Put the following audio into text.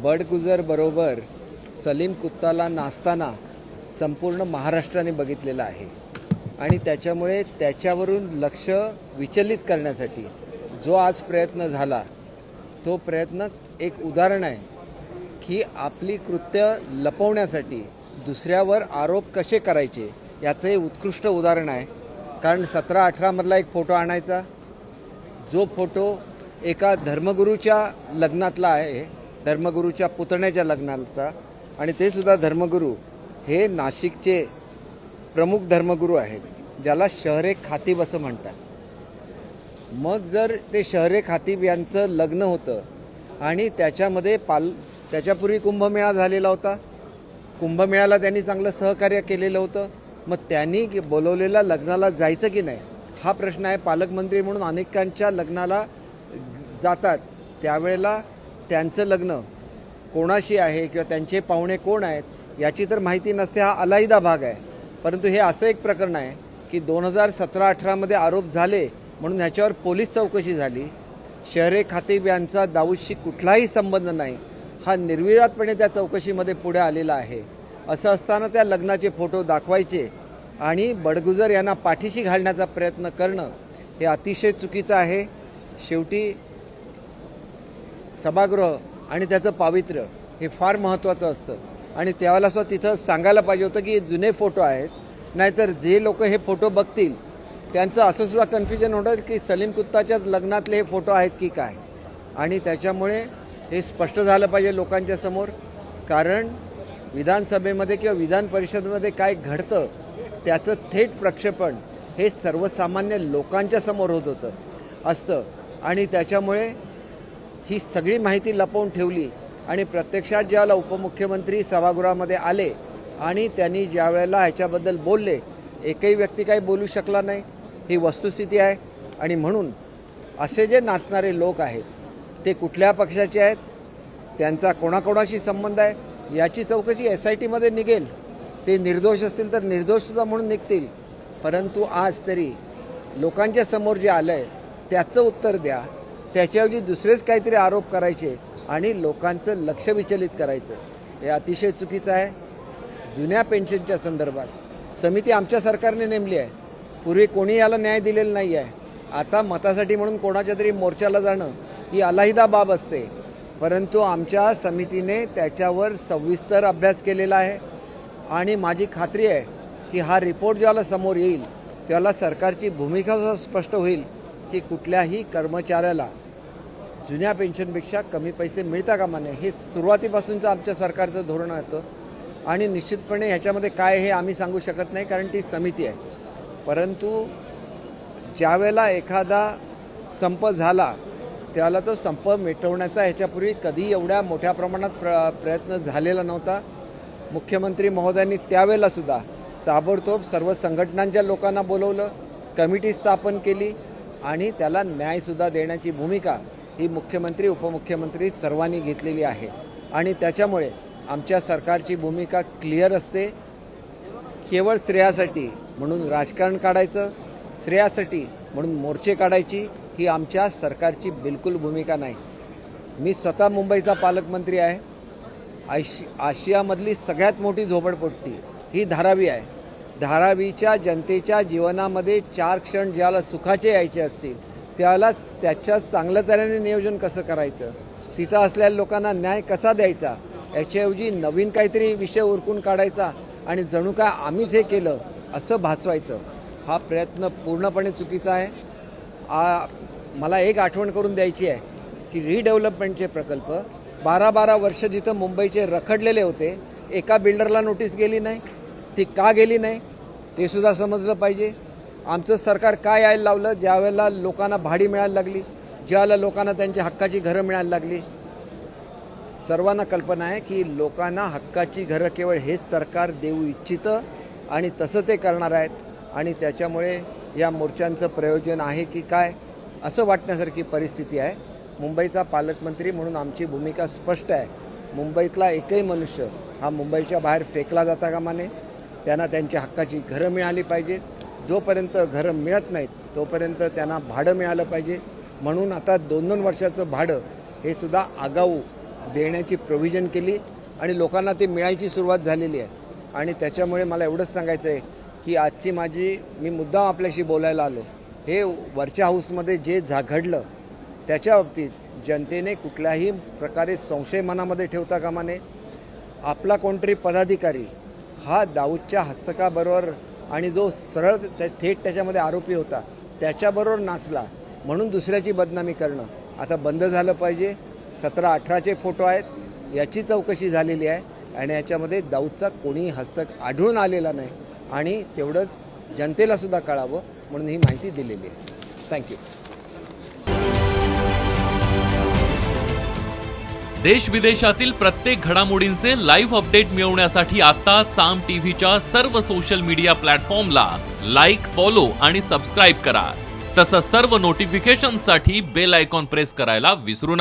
बडगुजर बरोबर सलीम कुत्ताला नाचताना संपूर्ण महाराष्ट्राने बघितलेलं आहे आणि त्याच्यामुळे त्याच्यावरून लक्ष विचलित करण्यासाठी जो आज प्रयत्न झाला तो प्रयत्न एक उदाहरण आहे की आपली कृत्य लपवण्यासाठी दुसऱ्यावर आरोप कसे करायचे याचं हे उत्कृष्ट उदाहरण आहे। कारण 17-18 मधला एक फोटो आणायचा जो फोटो एका धर्मगुरूच्या लग्नातला आहे, धर्मगुरूच्या पुतण्याच्या लग्नाचा, आणि ते सुद्धा धर्मगुरू हे नाशिकचे प्रमुख धर्मगुरू आहेत ज्याला शहरे खातीब असं म्हणतात। मग जर ते शहरे खातीब यांचं लग्न होतं आणि त्याच्यामध्ये त्याच्यापूर्वी कुंभमेळा झालेला होता, कुंभमेळ्याला त्यांनी चांगलं सहकार्य केलेलं होतं, मग त्यांनी बोलवलेल्या लग्नाला जायचं की नाही हा प्रश्न आहे। पालकमंत्री म्हणून अनेकांच्या लग्नाला जातात, त्यावेळेला त्यांचं लग्न कोणाशी आहे किंवा त्यांचे पाहुणे कोण आहेत याची तर माहिती नसते, हा अलहिदा भाग आहे। परंतु हे असं एक प्रकरण आहे की 2017-18 मध्ये आरोप झाले म्हणून ह्याच्यावर पोलीस चौकशी झाली, शहरे खातीब यांचा दाऊदशी कुठलाही संबंध नाही हा निर्विवादपणे त्या चौकशीमध्ये पुढे आलेला आहे। असं असताना त्या लग्नाचे फोटो दाखवायचे आणि बडगुजर यांना पाठीशी घालण्याचा प्रयत्न करणं हे अतिशय चुकीचं आहे। शेवटी सभागृह आणि त्याचं पावित्र्य हे फार महत्त्वाचं असतं आणि त्यावेळेला सुद्धा तिथं सांगायला पाहिजे होतं की जुने फोटो आहेत, नाहीतर जे लोक हे फोटो बघतील त्यांचं असं सुद्धा कन्फ्युजन होतं की सलीम कुत्ताच्याच लग्नातले हे फोटो आहेत की काय। आणि त्याच्यामुळे हे स्पष्ट झालं पाहिजे लोकांच्या समोर, कारण विधानसभेमध्ये किंवा विधान परिषदेमध्ये काय घडतं त्याचं थेट प्रक्षेपण हे सर्वसामान्य लोकांच्या समोर होत असतं आणि त्याच्यामुळे ही सगळी माहिती लपवून ठेवली आणि प्रत्यक्षात ज्यावेळेला उपमुख्यमंत्री सभागृहामध्ये आले आणि त्यांनी ज्या वेळेला ह्याच्याबद्दल बोलले एकही व्यक्ती काही बोलू शकला नाही, ही वस्तुस्थिती आहे। आणि म्हणून असे जे नाचणारे लोक आहेत ते कुठल्या पक्षाचे आहेत, त्यांचा कोणाकोणाशी संबंध आहे याची चौकशी SIT मध्ये निघेल, ते निर्दोष असतील तर निर्दोषसुद्धा म्हणून निघतील। परंतु आज तरी लोकांच्या समोर जे आलं आहे त्याचं उत्तर द्या, त्याच्याऐवजी दुसरेच काहीतरी आरोप करायचे आणि लोकांचं लक्ष विचलित करायचं हे अतिशय चुकीचं आहे। जुन्या पेन्शनच्या संदर्भात समिती आमच्या सरकारने नेमली आहे, पूर्वी कोणी याला न्याय दिलेला नाही आहे। आता मतासाठी म्हणून कोणाच्या तरी मोर्चाला जाणं ही अलहिदा बाब असते, परंतु आमच्या समितीने त्याच्यावर सविस्तर अभ्यास केलेला आहे आणि माझी खात्री आहे की हा रिपोर्ट ज्याला समोर येईल त्याला सरकारची भूमिका स्पष्ट होईल की कुठल्याही कर्मचाऱ्याला जुन्या पेन्शनपेक्षा कमी पैसे मिळता कामा नये। हे सुरुवातीपासूनचं आमच्या सरकारचं धोरण होतं आणि निश्चितपणे ह्याच्यामध्ये काय हे आम्ही सांगू शकत नाही कारण ती समिती आहे। परंतु ज्यावेळेला एखादा संप झाला त्याला तो संप मिटवण्याचा ह्याच्यापूर्वी कधी एवढ्या मोठ्या प्रमाणात प्रयत्न झालेला नव्हता। मुख्यमंत्री महोदयांनी त्यावेळेला सुद्धा ताबडतोब सर्व संघटनांच्या लोकांना बोलवलं, कमिटी स्थापन केली आणि त्याला न्यायसुद्धा देण्याची भूमिका ही मुख्यमंत्री उपमुख्यमंत्री सर्वांनी घेतलेली आहे आणि त्याच्यामुळे आमच्या सरकारची भूमिका क्लिअर असते। केवळ श्रेयासाठी म्हणून राजकारण काढायचं, श्रेयासाठी म्हणून मोर्चे काढायची ही आमच्या सरकारची बिलकुल भूमिका नाही। मी स्वतः मुंबईचा पालकमंत्री आहे। आशियामधली सगळ्यात मोठी झोपडपट्टी ही धारावी आहे। धारावीच्या जनतेच्या जीवनामध्ये 4 क्षण ज्याला सुखाचे यायचे असतील त्याला त्याच्या चांगल्या तऱ्हेने नियोजन कसं करायचं, तिथं असलेल्या लोकांना न्याय कसा द्यायचा याच्याऐवजी नवीन काहीतरी विषय उरकून काढायचा आणि जणू काय आम्हीच हे केलं असं भासवायचं, हा प्रयत्न पूर्णपणे चुकीचा आहे। मला एक आठवण करून द्यायची आहे की रिडेव्हलपमेंटचे प्रकल्प 12-12 वर्ष जिथं मुंबईचे रखडलेले होते एका बिल्डरला नोटीस गेली नाही, ती का गेली नाही ते सुद्धा समजलं पाहिजे। आमचं सरकार काय यायला लावलं ज्यावेळेला लोकांना भाडी मिळायला लागली, ज्यावेळेला लोकांना त्यांच्या हक्काची घरं मिळायला लागली। सर्वांना कल्पना आहे की लोकांना हक्काची घरं केवळ हेच सरकार देऊ इच्छितं आणि तसं ते करणार आहेत आणि त्याच्यामुळे या मोर्चांचं प्रयोजन आहे की काय असं वाटण्यासारखी परिस्थिती आहे। मुंबईचा पालकमंत्री म्हणून आमची भूमिका स्पष्ट आहे। मुंबईतला एकही मनुष्य हा मुंबईच्या बाहेर फेकला जाता कामा नये, त्यांना त्यांच्या हक्काची घरं मिळाली पाहिजेत। जोपर्यंत घरं मिळत नाहीत तोपर्यंत त्यांना भाडं मिळालं पाहिजे, म्हणून आता 2-2 वर्षाचं भाडं हे सुद्धा आगाऊ देण्याची प्रोव्हिजन केली आणि लोकांना ते मिळायची सुरुवात झालेली आहे. आणि त्याच्यामुळे मला एवढंच सांगायचं आहे की आजची मी मुद्दाम आपल्याशी बोलायला आलो. हे वरच्या हाऊसमध्ये जे घडलं त्याच्या बाबतीत जनतेने कुठल्याही प्रकारे संशय मनामध्ये ठेवता कामा नये. आपला कोणतरी पदाधिकारी हा दाऊदच्या हस्तकाबरोबर आणि जो सरळ थेट त्याच्यामध्ये आरोपी होता त्याच्याबरोबर नाचला म्हणून दुसऱ्याची बदनामी करणं आता बंद झालं पाहिजे. 17-18चे फोटो आहेत, याची चौकशी झालेली आहे आणि याच्यामध्ये दाऊदचा कोणीही हस्तक आढळून आलेला नाही आणि तेवढंच जनतेला सुद्धा कळावं म्हणून ही माहिती दिलेली आहे. थँक्यू. देश विदेशातील प्रत्येक घडामोडींचे लाईव्ह अपडेट मिळवण्यासाठी आता साम टीव्हीच्या सर्व सोशल मीडिया प्लॅटफॉर्मला लाईक, फॉलो आणि सबस्क्राईब करा. तसंच सर्व नोटिफिकेशनसाठी बेल आयकॉन प्रेस करायला विसरू नका.